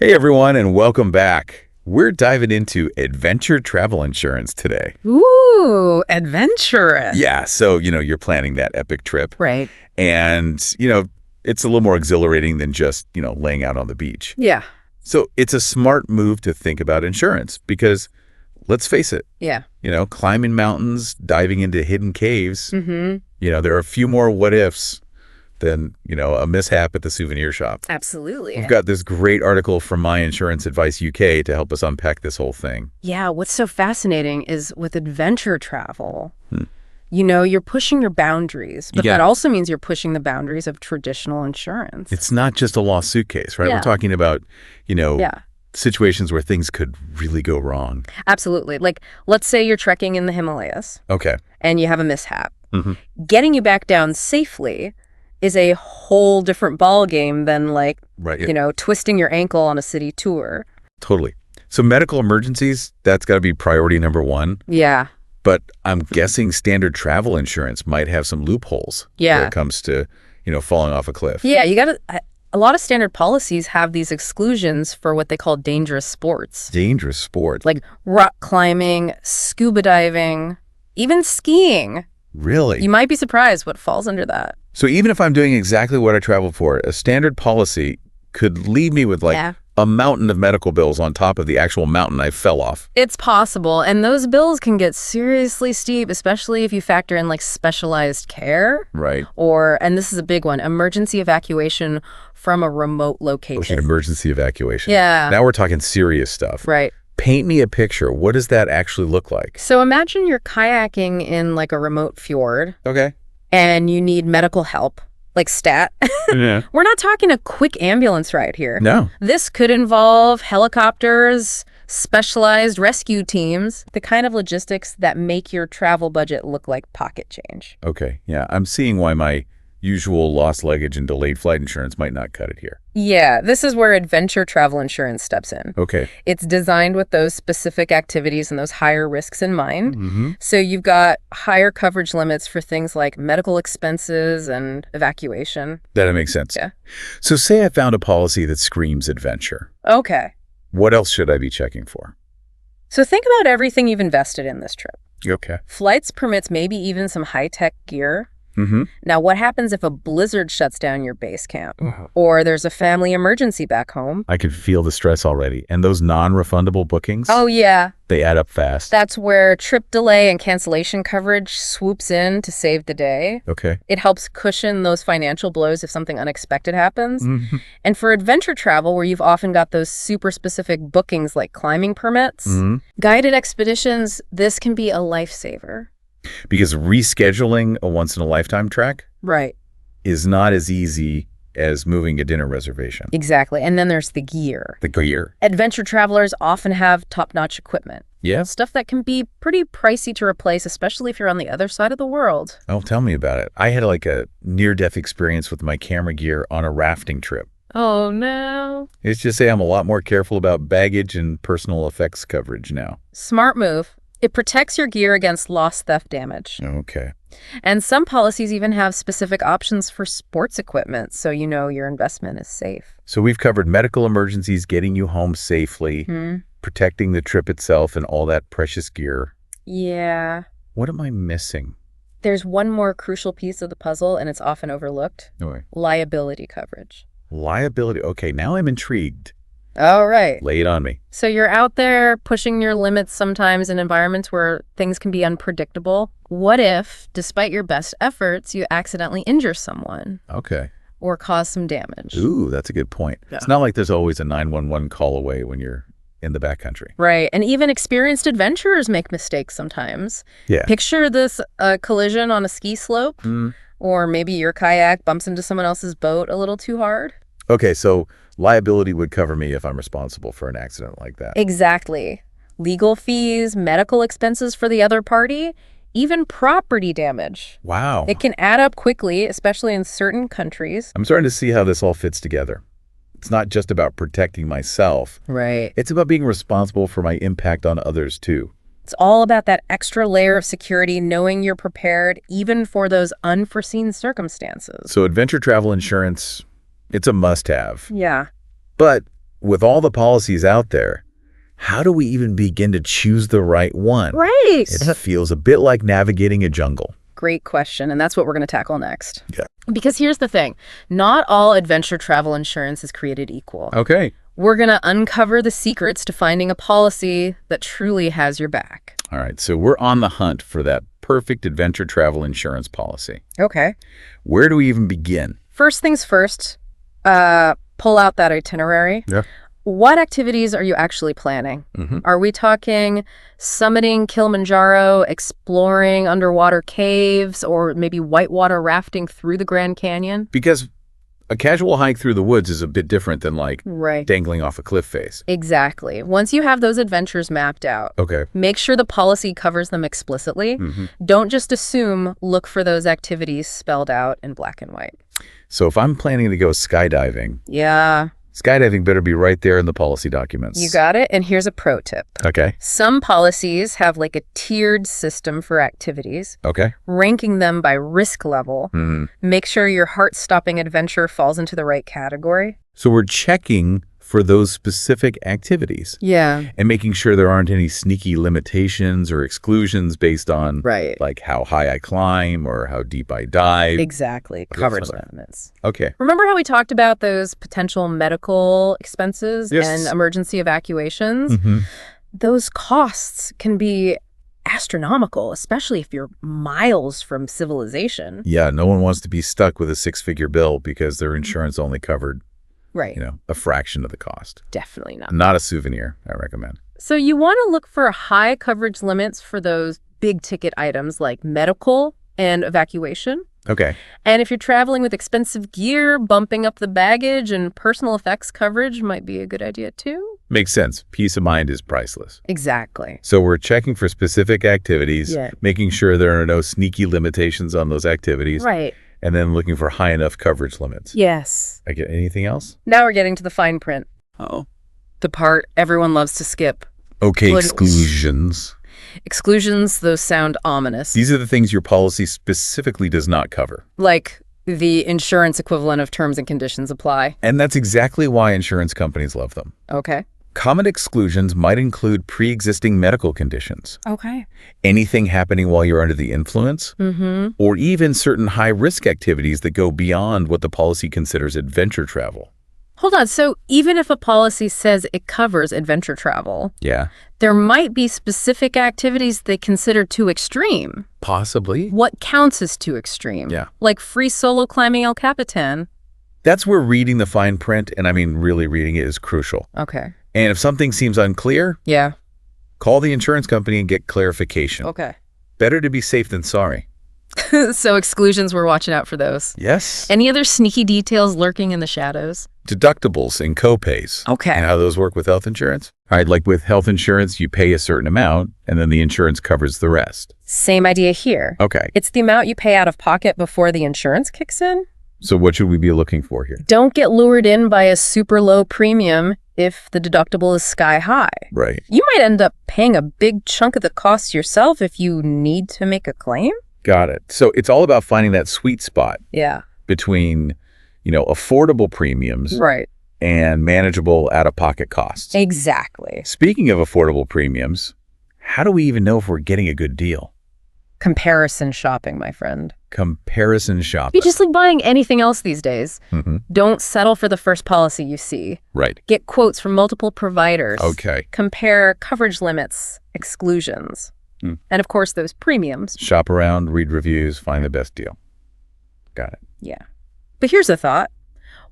Hey everyone, and welcome back. We're diving into adventure travel insurance today. Ooh, adventurous. Yeah, so, you're planning that epic trip. Right. And, it's a little more exhilarating than just, laying out on the beach. Yeah. So it's a smart move to think about insurance because, let's face it, Yeah. climbing mountains, diving into hidden caves, Mm-hmm. there are a few more what ifs than, a mishap at the souvenir shop. Absolutely. We've got this great article from My Insurance Advice UK to help us unpack this whole thing. Yeah, what's so fascinating is with adventure travel, you're pushing your boundaries, but that also means you're pushing the boundaries of traditional insurance. It's not just a lost suitcase, right? Yeah. We're talking about, situations where things could really go wrong. Absolutely. Like, let's say you're trekking in the Himalayas. Okay. And you have a mishap. Mm-hmm. Getting you back down safely is a whole different ball game than twisting your ankle on a city tour. Totally. So medical emergencies, that's got to be priority number one. Yeah. But I'm guessing standard travel insurance might have some loopholes when it comes to, falling off a cliff. Yeah, a lot of standard policies have these exclusions for what they call dangerous sports. Dangerous sports. Like rock climbing, scuba diving, even skiing. Really? You might be surprised what falls under that. So even if I'm doing exactly what I traveled for, a standard policy could leave me with a mountain of medical bills on top of the actual mountain I fell off. It's possible, and those bills can get seriously steep, especially if you factor in specialized care. Right. And this is a big one, emergency evacuation from a remote location. Emergency evacuation. Yeah. Now we're talking serious stuff. Right. Paint me a picture. What does that actually look like? So imagine you're kayaking in a remote fjord. Okay. And you need medical help, like stat. Yeah. We're not talking a quick ambulance ride here. No. This could involve helicopters, specialized rescue teams, the kind of logistics that make your travel budget look like pocket change. Okay. Yeah. I'm seeing why my usual lost luggage and delayed flight insurance might not cut it here. Yeah, this is where adventure travel insurance steps in. Okay. It's designed with those specific activities and those higher risks in mind. Mm-hmm. So you've got higher coverage limits for things like medical expenses and evacuation. That makes sense. Yeah. So say I found a policy that screams adventure. Okay. What else should I be checking for? So think about everything you've invested in this trip. Okay. Flights, permits, maybe even some high-tech gear. Mm-hmm. Now, what happens if a blizzard shuts down your base camp? Or there's a family emergency back home? I can feel the stress already. And those non-refundable bookings? Oh, yeah. They add up fast. That's where trip delay and cancellation coverage swoops in to save the day. Okay. It helps cushion those financial blows if something unexpected happens. Mm-hmm. And for adventure travel, where you've often got those super specific bookings like climbing permits, guided expeditions, this can be a lifesaver. Because rescheduling a once-in-a-lifetime trek is not as easy as moving a dinner reservation. Exactly. And then there's the gear. The gear. Adventure travelers often have top-notch equipment. Yeah. Stuff that can be pretty pricey to replace, especially if you're on the other side of the world. Oh, tell me about it. I had a near-death experience with my camera gear on a rafting trip. Oh, no. Let's just say I'm a lot more careful about baggage and personal effects coverage now. Smart move. It protects your gear against loss, theft, damage. Okay. And some policies even have specific options for sports equipment, so you know your investment is safe. So we've covered medical emergencies, getting you home safely, protecting the trip itself and all that precious gear. Yeah. What am I missing? There's one more crucial piece of the puzzle, and it's often overlooked. Okay. Liability coverage. Liability. Okay, now I'm intrigued. All right. Lay it on me. So you're out there pushing your limits sometimes in environments where things can be unpredictable. What if, despite your best efforts, you accidentally injure someone? Okay. Or cause some damage? Ooh, that's a good point. Yeah. It's not like there's always a 911 call away when you're in the backcountry. Right. And even experienced adventurers make mistakes sometimes. Yeah. Picture this collision on a ski slope, or maybe your kayak bumps into someone else's boat a little too hard. Okay, so liability would cover me if I'm responsible for an accident like that. Exactly. Legal fees, medical expenses for the other party, even property damage. Wow. It can add up quickly, especially in certain countries. I'm starting to see how this all fits together. It's not just about protecting myself. Right. It's about being responsible for my impact on others, too. It's all about that extra layer of security, knowing you're prepared even for those unforeseen circumstances. So adventure travel insurance, it's a must-have. Yeah. But with all the policies out there, how do we even begin to choose the right one? Right. It feels a bit like navigating a jungle. Great question, and that's what we're going to tackle next. Yeah. Because here's the thing. Not all adventure travel insurance is created equal. Okay. We're going to uncover the secrets to finding a policy that truly has your back. All right, so we're on the hunt for that perfect adventure travel insurance policy. Okay. Where do we even begin? First things first, pull out that itinerary. Yeah. What activities are you actually planning? Are we talking summiting Kilimanjaro, exploring underwater caves, or maybe whitewater rafting through the Grand Canyon? Because a casual hike through the woods is a bit different than dangling off a cliff face. Exactly. Once you have those adventures mapped out, make sure the policy covers them explicitly. Don't just assume, look for those activities spelled out in black and white. So if I'm planning to go skydiving, skydiving better be right there in the policy documents. You got it. And here's a pro tip. Okay. Some policies have a tiered system for activities. Okay. Ranking them by risk level. Make sure your heart-stopping adventure falls into the right category. So we're checking for those specific activities. Yeah. And making sure there aren't any sneaky limitations or exclusions based on how high I climb or how deep I dive. Exactly. Coverage limits. Okay. Remember how we talked about those potential medical expenses and emergency evacuations? Those costs can be astronomical, especially if you're miles from civilization. Yeah, no one wants to be stuck with a six-figure bill because their insurance only covered a fraction of the cost. Definitely not. Not a souvenir, I recommend. So you want to look for high coverage limits for those big ticket items like medical and evacuation. Okay. And if you're traveling with expensive gear, bumping up the baggage and personal effects coverage might be a good idea too. Makes sense. Peace of mind is priceless. Exactly. So we're checking for specific activities, making sure there are no sneaky limitations on those activities. Right. And then looking for high enough coverage limits. Yes. I get anything else? Now we're getting to the fine print. Oh. The part everyone loves to skip. Okay, exclusions. Exclusions, those sound ominous. These are the things your policy specifically does not cover. Like the insurance equivalent of terms and conditions apply. And that's exactly why insurance companies love them. Okay. Common exclusions might include pre-existing medical conditions. Okay. Anything happening while you're under the influence, or even certain high-risk activities that go beyond what the policy considers adventure travel. Hold on. So even if a policy says it covers adventure travel, there might be specific activities they consider too extreme. Possibly. What counts as too extreme? Yeah. Like free solo climbing El Capitan. That's where reading the fine print, and I mean really reading it, is crucial. Okay. And if something seems unclear, call the insurance company and get clarification. Okay. Better to be safe than sorry. So exclusions, we're watching out for those. Yes. Any other sneaky details lurking in the shadows? Deductibles and copays. Okay. And how those work with health insurance. All right, like with health insurance, you pay a certain amount, and then the insurance covers the rest. Same idea here. Okay. It's the amount you pay out of pocket before the insurance kicks in. So what should we be looking for here? Don't get lured in by a super low premium if the deductible is sky high. Right. You might end up paying a big chunk of the cost yourself if you need to make a claim. Got it. So it's all about finding that sweet spot between, affordable premiums and manageable out-of-pocket costs. Exactly. Speaking of affordable premiums, how do we even know if we're getting a good deal? Comparison shopping, my friend. Comparison shopping. You're just like buying anything else these days. Don't settle for the first policy you see. Right. Get quotes from multiple providers. Okay. Compare coverage limits, exclusions, and of course those premiums. Shop around, read reviews, find the best deal. Got it. Yeah. But here's a thought.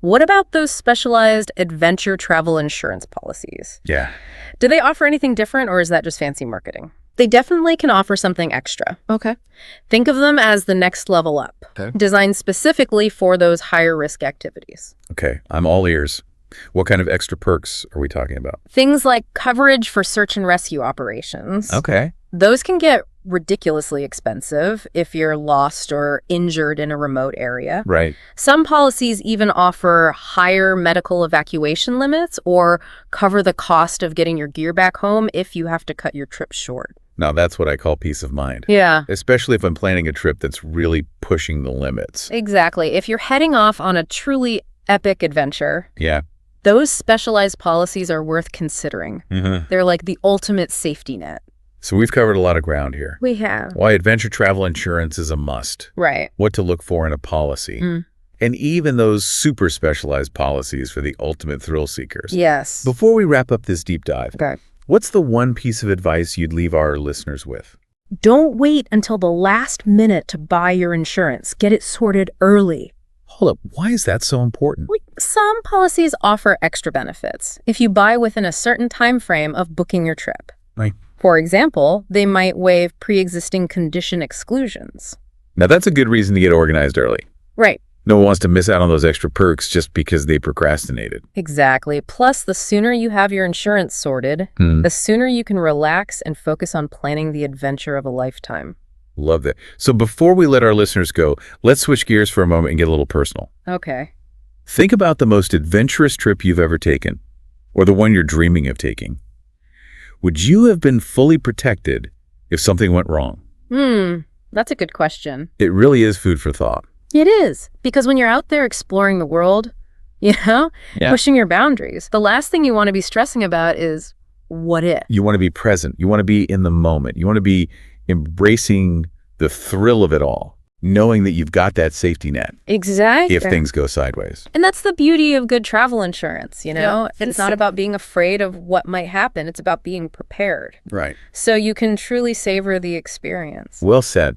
What about those specialized adventure travel insurance policies? Yeah. Do they offer anything different, or is that just fancy marketing? They definitely can offer something extra. Okay. Think of them as the next level up, designed specifically for those higher risk activities. Okay, I'm all ears. What kind of extra perks are we talking about? Things like coverage for search and rescue operations. Okay. Those can get ridiculously expensive if you're lost or injured in a remote area. Right. Some policies even offer higher medical evacuation limits or cover the cost of getting your gear back home if you have to cut your trip short. Now, that's what I call peace of mind. Yeah. Especially if I'm planning a trip that's really pushing the limits. Exactly. If you're heading off on a truly epic adventure. Yeah. Those specialized policies are worth considering. They're like the ultimate safety net. So we've covered a lot of ground here. We have. Why adventure travel insurance is a must. Right. What to look for in a policy. And even those super specialized policies for the ultimate thrill seekers. Yes. Before we wrap up this deep dive, Okay. what's the one piece of advice you'd leave our listeners with? Don't wait until the last minute to buy your insurance. Get it sorted early. Hold up, why is that so important? Some policies offer extra benefits if you buy within a certain time frame of booking your trip. Right. For example, they might waive pre-existing condition exclusions. Now that's a good reason to get organized early. Right. No one wants to miss out on those extra perks just because they procrastinated. Exactly. Plus, the sooner you have your insurance sorted, the sooner you can relax and focus on planning the adventure of a lifetime. Love that. So before we let our listeners go, let's switch gears for a moment and get a little personal. Okay. Think about the most adventurous trip you've ever taken, or the one you're dreaming of taking. Would you have been fully protected if something went wrong? That's a good question. It really is food for thought. It is, because when you're out there exploring the world, pushing your boundaries, the last thing you want to be stressing about is what if? You want to be present. You want to be in the moment. You want to be embracing the thrill of it all, knowing that you've got that safety net. Exactly. If things go sideways. And that's the beauty of good travel insurance, Yeah. It's not about being afraid of what might happen. It's about being prepared. Right. So you can truly savor the experience. Well said.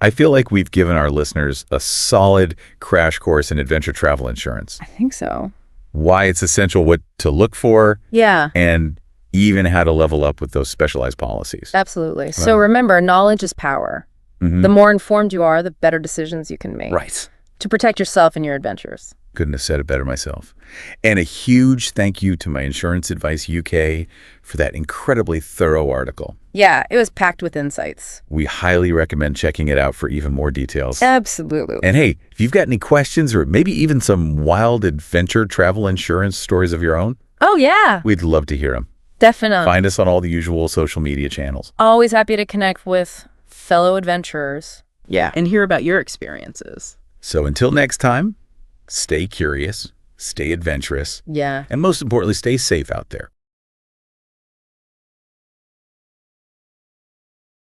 I feel like we've given our listeners a solid crash course in adventure travel insurance. I think so. Why it's essential, what to look for, Yeah, and even how to level up with those specialized policies. absolutely. So remember, knowledge is power. The more informed you are, the better decisions you can make. Right. To protect yourself and your adventures. Couldn't have said it better myself. And a huge thank you to my Insurance Advice UK for that incredibly thorough article. Yeah, it was packed with insights. We highly recommend checking it out for even more details. Absolutely. And hey, if you've got any questions or maybe even some wild adventure travel insurance stories of your own, Oh, yeah, we'd love to hear them. definitely. Find us on all the usual social media channels. Always happy to connect with fellow adventurers. Yeah, and hear about your experiences. So until next time, stay curious, stay adventurous, Yeah. and most importantly, stay safe out there.